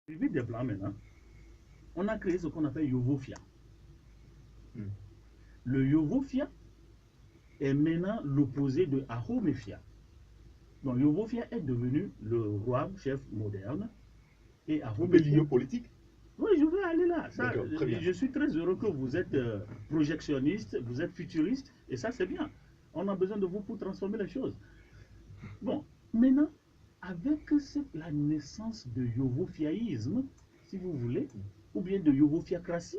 Suivi des plans maintenant, on a créé ce qu'on appelle Yovofia. Le Yovofia est maintenant l'opposé de Ahomefia. Donc Yovofia est devenu le roi chef moderne et Ahomefia politique. Oui, je vais aller là. Ça, très bien. Je suis très heureux que vous êtes projectionniste, vous êtes futuriste, et ça c'est bien. On a besoin de vous pour transformer les choses. Bon, maintenant, avec la naissance de yovofiaïsme, si vous voulez, ou bien de yovofiacratie,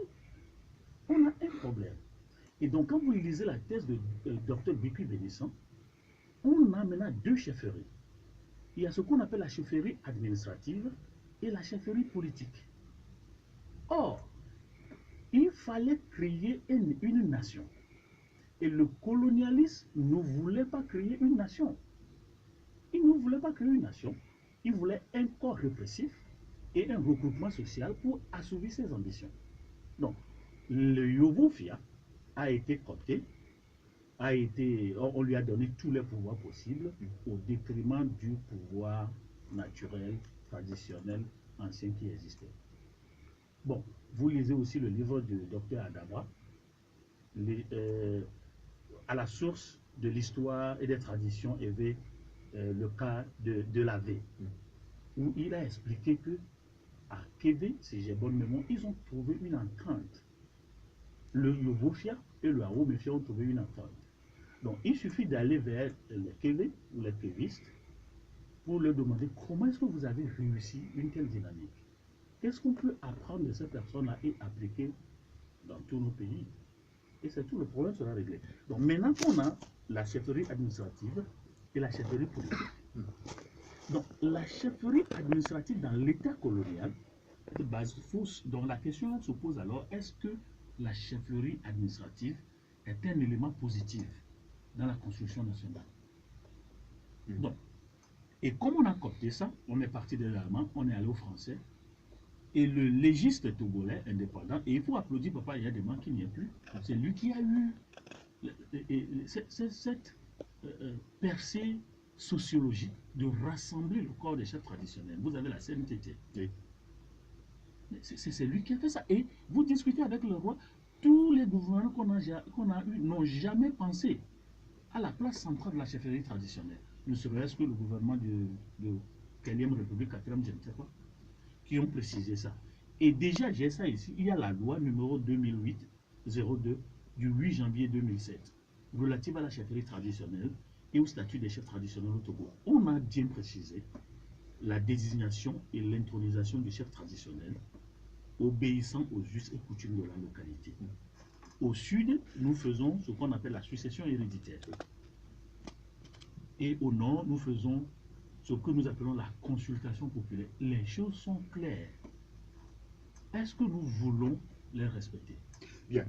on a un problème. Et donc, quand vous lisez la thèse de Dr Bikui Bénisson, on a maintenant deux chefferies. Il y a ce qu'on appelle la chefferie administrative et la chefferie politique. Or, il fallait créer une nation. Et le colonialisme ne voulait pas créer une nation. Il ne voulait pas créer une nation. Il voulait un corps répressif et un regroupement social pour assouvir ses ambitions. Donc, le Yovofia a été coopté, on lui a donné tous les pouvoirs possibles au détriment du pouvoir naturel, traditionnel, ancien qui existait. Bon, vous lisez aussi le livre de Dr Adama, à la source de l'histoire et des traditions éveillées, le cas de la V, où il a expliqué que à Kévé, si j'ai bonne mémoire, ils ont trouvé une entente. Le Yovofia et le Ahomefia ont trouvé une entente. Donc, il suffit d'aller vers les Kévé ou les Kévistes pour leur demander comment est-ce que vous avez réussi une telle dynamique. Qu'est-ce qu'on peut apprendre de ces personnes-là et appliquer dans tous nos pays? Et c'est tout, le problème sera réglé. Donc, maintenant qu'on a la chefferie administrative et la chefferie politique, donc la chefferie administrative dans l'État colonial, de base fausse, donc la question se pose alors, est-ce que la chefferie administrative est un élément positif dans la construction nationale? Donc, et comme on a coopté ça, on est parti de l'allemand, on est allé au français, et le légiste togolais indépendant, et il faut applaudir Papa Yadema qui n'y est plus, c'est lui qui a eu cette percée sociologique de rassembler le corps des chefs traditionnels. Vous avez la CNTT. Oui. C'est lui qui a fait ça. Et vous discutez avec le roi, tous les gouverneurs qu'on a eus n'ont jamais pensé à la place centrale de la chefferie traditionnelle. Ne serait-ce que le gouvernement de quelle République, 4e, je ne sais pas, qui ont précisé ça. Et déjà, j'ai ça ici, il y a la loi numéro 2008-02 du 8 janvier 2007, relative à la chefferie traditionnelle et au statut des chefs traditionnels au Togo. On a bien précisé la désignation et l'intronisation du chef traditionnel obéissant aux us et coutumes de la localité. Au sud, nous faisons ce qu'on appelle la succession héréditaire. Et au nord, nous faisons ce que nous appelons la consultation populaire. Les choses sont claires. Est-ce que nous voulons les respecter? Bien.